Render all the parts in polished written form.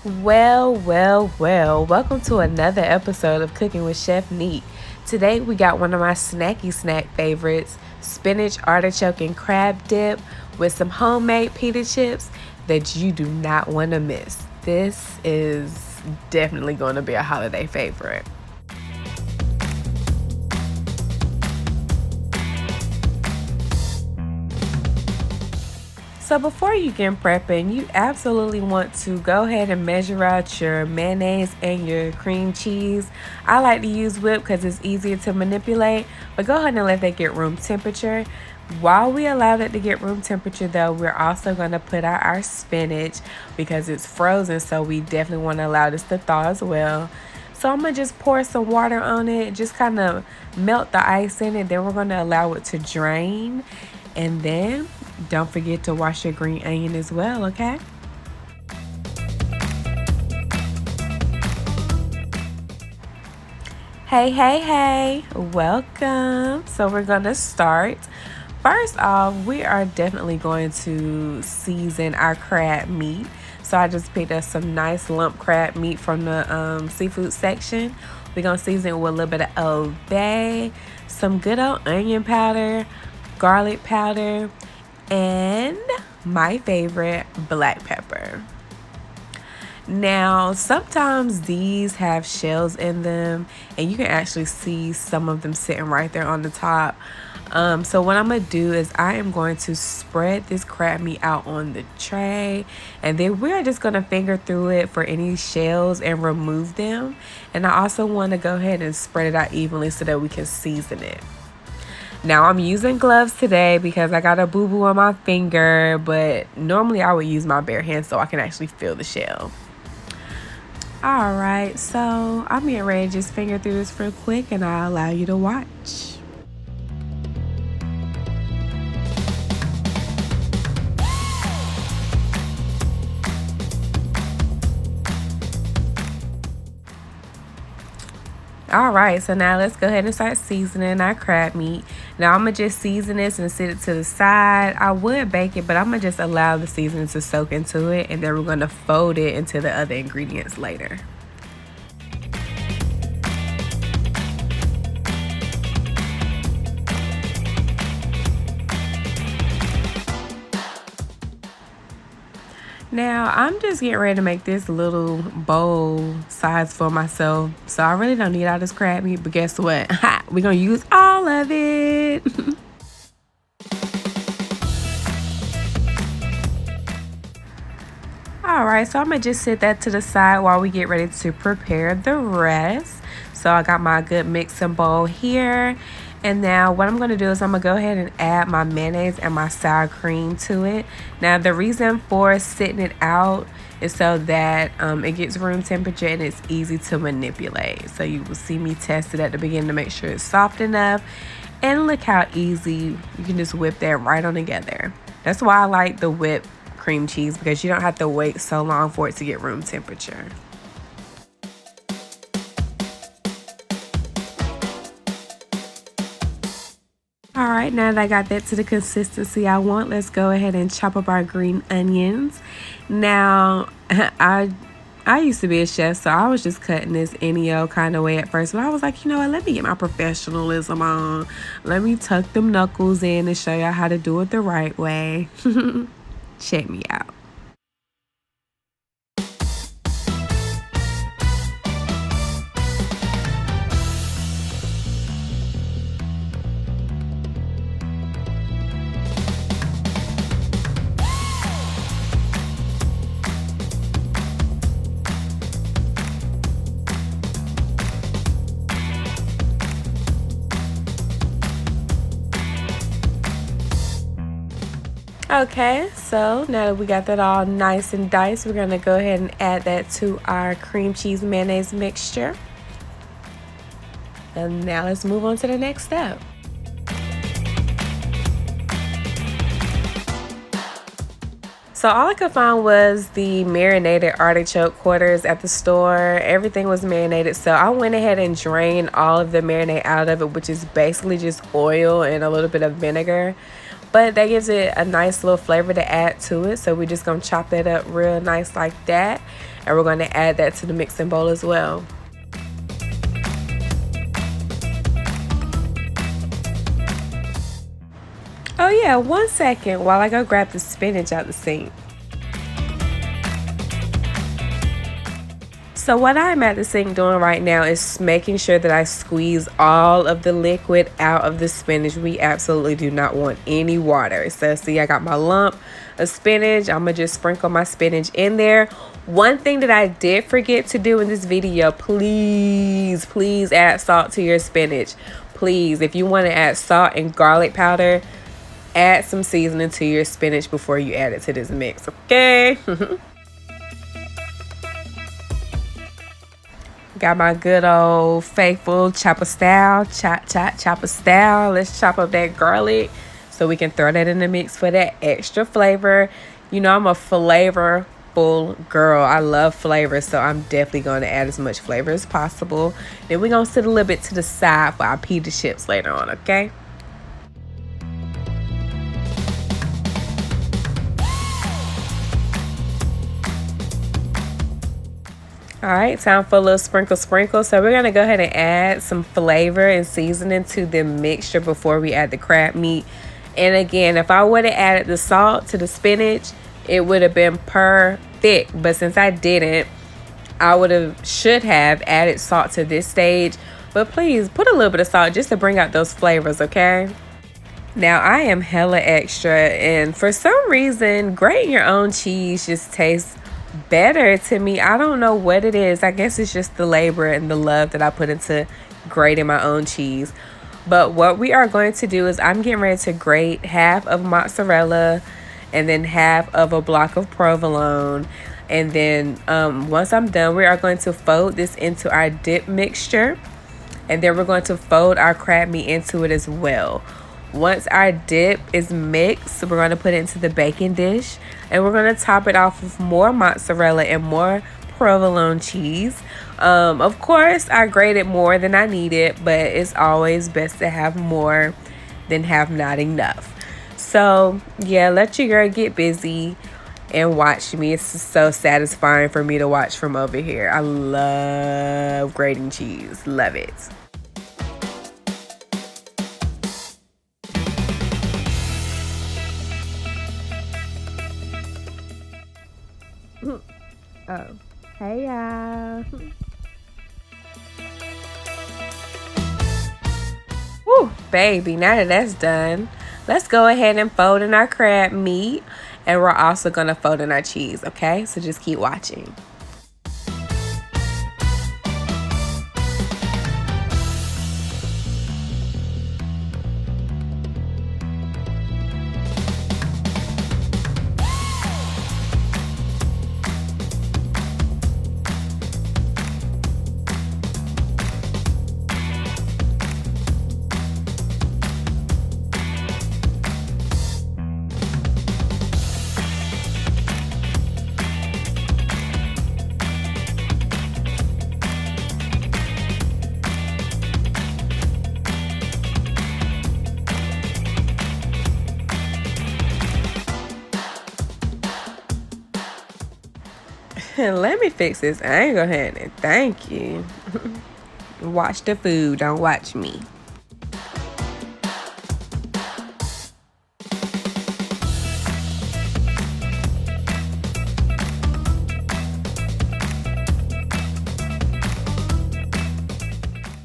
Well, welcome to another episode of Cooking with Chef Neat. Today we got one of my snacky snack favorites, spinach, artichoke, and crab dip with some homemade pita chips that you do not want to miss. This is definitely going to be a holiday favorite. So before you get prepping, you absolutely want to go ahead and measure out your mayonnaise and your cream cheese. I like to use whip because it's easier to manipulate, but go ahead and let that get room temperature. While we allow that to get room temperature though, we're also going to put out our spinach because it's frozen, so we definitely want to allow this to thaw as well. So I'm going to just pour some water on it, just kind of melt the ice in it, then we're going to allow it to drain. And then don't forget to wash your green onion as well, okay? Hey, welcome. So we're gonna start. First off, we are definitely going to season our crab meat. So I just picked up some nice lump crab meat from the seafood section. We're gonna season it with a little bit of Old Bay, some good old onion powder, garlic powder, and my favorite, black pepper. Now, sometimes these have shells in them, and you can actually see some of them sitting right there on the top. So what I'm going to do is I am going to spread this crab meat out on the tray, and then we're just going to finger through it for any shells and remove them. And I also want to go ahead and spread it out evenly so that we can season it. Now I'm using gloves today because I got a boo-boo on my finger, but normally I would use my bare hands so I can actually feel the shell. Alright, so I'm getting ready to just finger through this real quick and I'll allow you to watch. Alright, so now let's go ahead and start seasoning our crab meat. Now I'm going to just season this and sit it to the side. I would bake it, but I'm going to just allow the seasoning to soak into it, and then we're going to fold it into the other ingredients later. Now, I'm just getting ready to make this little bowl size for myself. So I really don't need all this crab meat, but guess what? We're going to use all of it. Alright, so I'm going to just set that to the side while we get ready to prepare the rest. So I got my good mixing bowl here. And now what I'm going to do is I'm going to go ahead and add my mayonnaise and my sour cream to it. Now the reason for sitting it out is so that it gets room temperature and it's easy to manipulate. So you will see me test it at the beginning to make sure it's soft enough. And look how easy you can just whip that right on together. That's why I like the whipped cream cheese, because you don't have to wait so long for it to get room temperature. Alright, now that I got that to the consistency I want, let's go ahead and chop up our green onions. Now, I used to be a chef, so I was just cutting this any old kind of way at first. But I was like, you know what, let me get my professionalism on. Let me tuck them knuckles in and show y'all how to do it the right way. Check me out. Okay, so now that we got that all nice and diced, we're going to go ahead and add that to our cream cheese mayonnaise mixture. And now let's move on to the next step. So all I could find was the marinated artichoke quarters at the store. Everything was marinated, so I went ahead and drained all of the marinade out of it, which is basically just oil and a little bit of vinegar. but that gives it a nice little flavor to add to it. So we're just gonna chop that up real nice like that, and we're gonna add that to the mixing bowl as well. Oh yeah, 1 second while I go grab the spinach out the sink. So what I'm at the sink doing right now is making sure that I squeeze all of the liquid out of the spinach. We absolutely do not want any water. So see, I got my lump of spinach. I'm gonna just sprinkle my spinach in there. One thing that I did forget to do in this video, please add salt to your spinach. Please, if you want to add salt and garlic powder, add some seasoning to your spinach before you add it to this mix, okay? Got my good old faithful chopper style, chopper style. Let's chop up that garlic so we can throw that in the mix for that extra flavor. You know, I'm a flavorful girl. I love flavor, so I'm definitely going to add as much flavor as possible. Then we're going to sit a little bit to the side for our pita chips later on, okay? All right, time for a little sprinkle. So we're gonna go ahead and add some flavor and seasoning to the mixture before we add the crab meat. And again, if I would have added the salt to the spinach, it would have been perfect. But since I didn't, I should have added salt to this stage. But please put a little bit of salt just to bring out those flavors, okay? Now I am hella extra, and for some reason, grating your own cheese just tastes better to me. I don't know what it is. I guess it's just the labor and the love that I put into grating my own cheese. But what we are going to do is I'm getting ready to grate half of mozzarella and then half of a block of provolone. And then once I'm done, we are going to fold this into our dip mixture, and then we're going to fold our crab meat into it as well. Once our dip is mixed, we're going to put it into the baking dish, and we're going to top it off with more mozzarella and more provolone cheese. Of course, I grated more than I needed, but it's always best to have more than have not enough. So yeah, let your girl get busy and watch me. It's so satisfying for me to watch from over here. I love grating cheese. Love it. Oh, hey y'all. Woo, baby, now that that's done, let's go ahead and fold in our crab meat, and we're also gonna fold in our cheese, okay? So just keep watching. Let me fix this angle, honey. Thank you. Watch the food, don't watch me.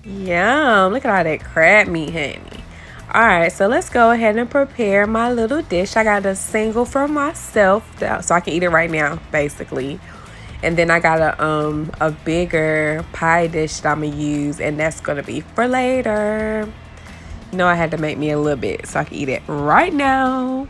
Yum, look at all that crab meat, honey. All right, so let's go ahead and prepare my little dish. I got a single for myself, so I can eat it right now, basically. And then I got a bigger pie dish that I'm gonna use, and that's gonna be for later. You know, I had to make me a little bit so I can eat it right now.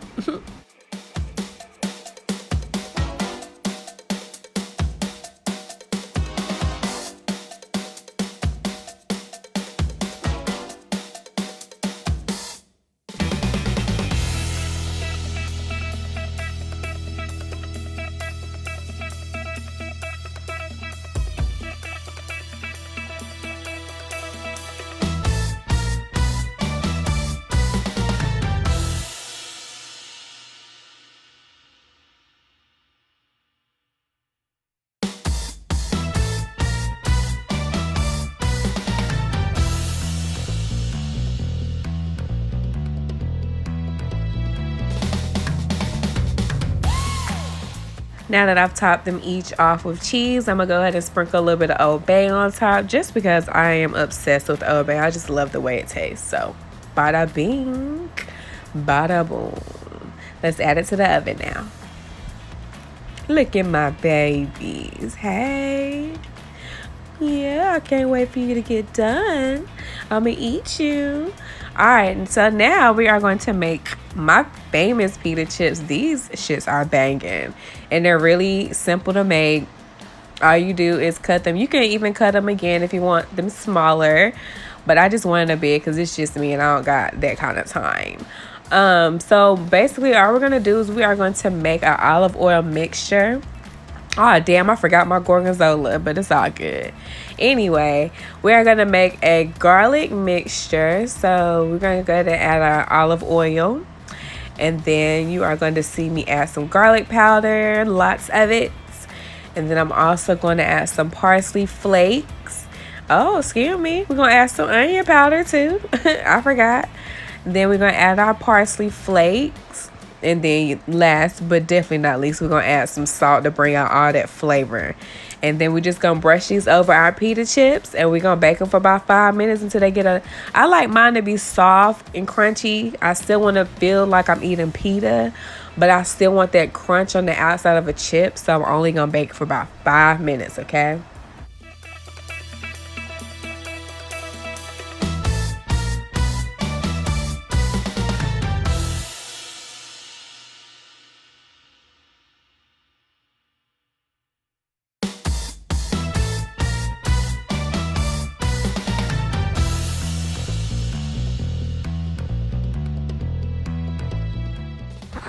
Now that I've topped them each off with cheese, I'm gonna go ahead and sprinkle a little bit of Old Bay on top just because I am obsessed with Old Bay. I just love the way it tastes. So, bada bing, bada boom. Let's add it to the oven now. Look at my babies. Hey. Yeah, I can't wait for you to get done. I'm gonna eat you. Alright, and so now we are going to make my famous pita chips. These shits are banging. And they're really simple to make. All you do is cut them. You can even cut them again if you want them smaller. But I just wanted a big because it's just me and I don't got that kind of time. So basically all we're going to do is we are going to make an olive oil mixture. Oh, damn, I forgot my gorgonzola, but it's all good. Anyway, we are going to make a garlic mixture. So we're going to go ahead and add our olive oil. And then you are going to see me add some garlic powder, lots of it. And then I'm also going to add some parsley flakes. Oh, excuse me. We're going to add some onion powder too. I forgot. Then we're going to add our parsley flakes. And then last but definitely not least, we're going to add some salt to bring out all that flavor. And then we're just going to brush these over our pita chips. And we're going to bake them for about 5 minutes until they get I like mine to be soft and crunchy. I still want to feel like I'm eating pita. But I still want that crunch on the outside of a chip. So I'm only going to bake for about 5 minutes, okay?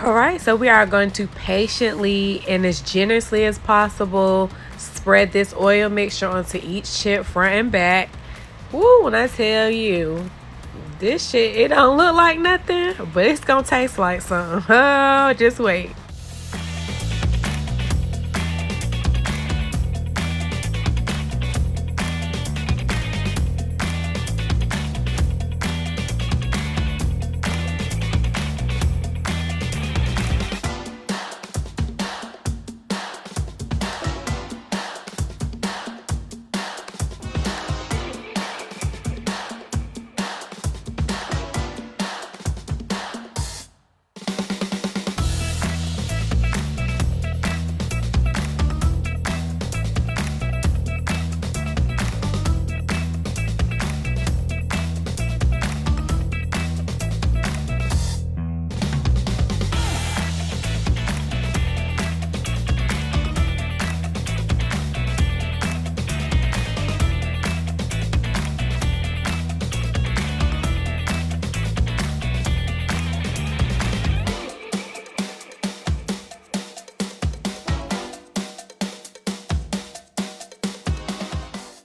All right, so we are going to patiently and as generously as possible spread this oil mixture onto each chip front and back. Woo, when I tell you, this shit, it don't look like nothing, but it's gonna taste like something. Oh, just wait.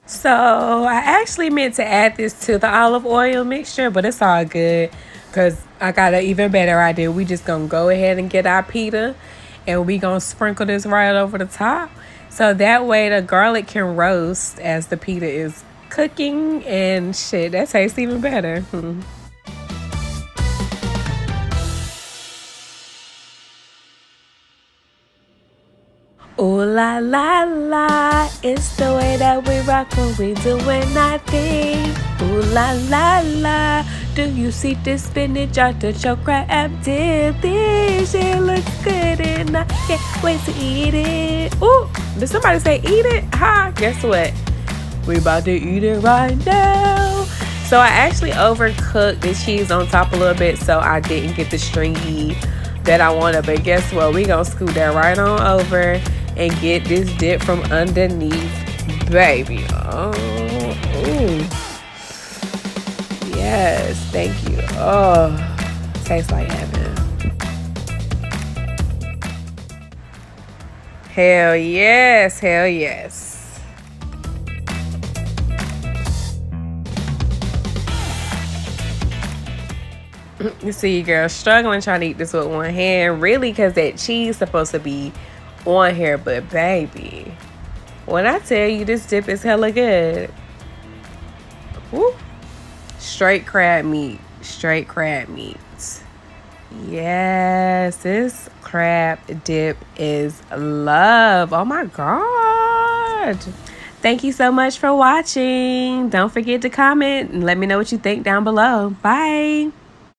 So I actually meant to add this to the olive oil mixture, but it's all good because I got an even better idea. We just gonna go ahead and get our pita and we gonna sprinkle this right over the top. So that way the garlic can roast as the pita is cooking and shit, that tastes even better. Ooh la la la, it's the way that we rock when we doing our thing. Ooh la la la, do you see this spinach artichoke crab dip? This shit looks good and I can't wait to eat it. Ooh, did somebody say eat it? Ha, guess what? We about to eat it right now. So I actually overcooked the cheese on top a little bit so I didn't get the stringy that I wanted. But guess what? We gonna scoot that right on over and get this dip from underneath, baby. Oh, ooh. Yes, thank you. Oh, tastes like heaven. Hell yes, hell yes. You see, girl, struggling trying to eat this with one hand. Really, because that cheese supposed to be on here. But, baby, when I tell you this dip is hella good. Woo. Straight crab meat. Straight crab meat. Yes, this crab dip is love. Oh my God. Thank you so much for watching. Don't forget to comment and let me know what you think down below. Bye.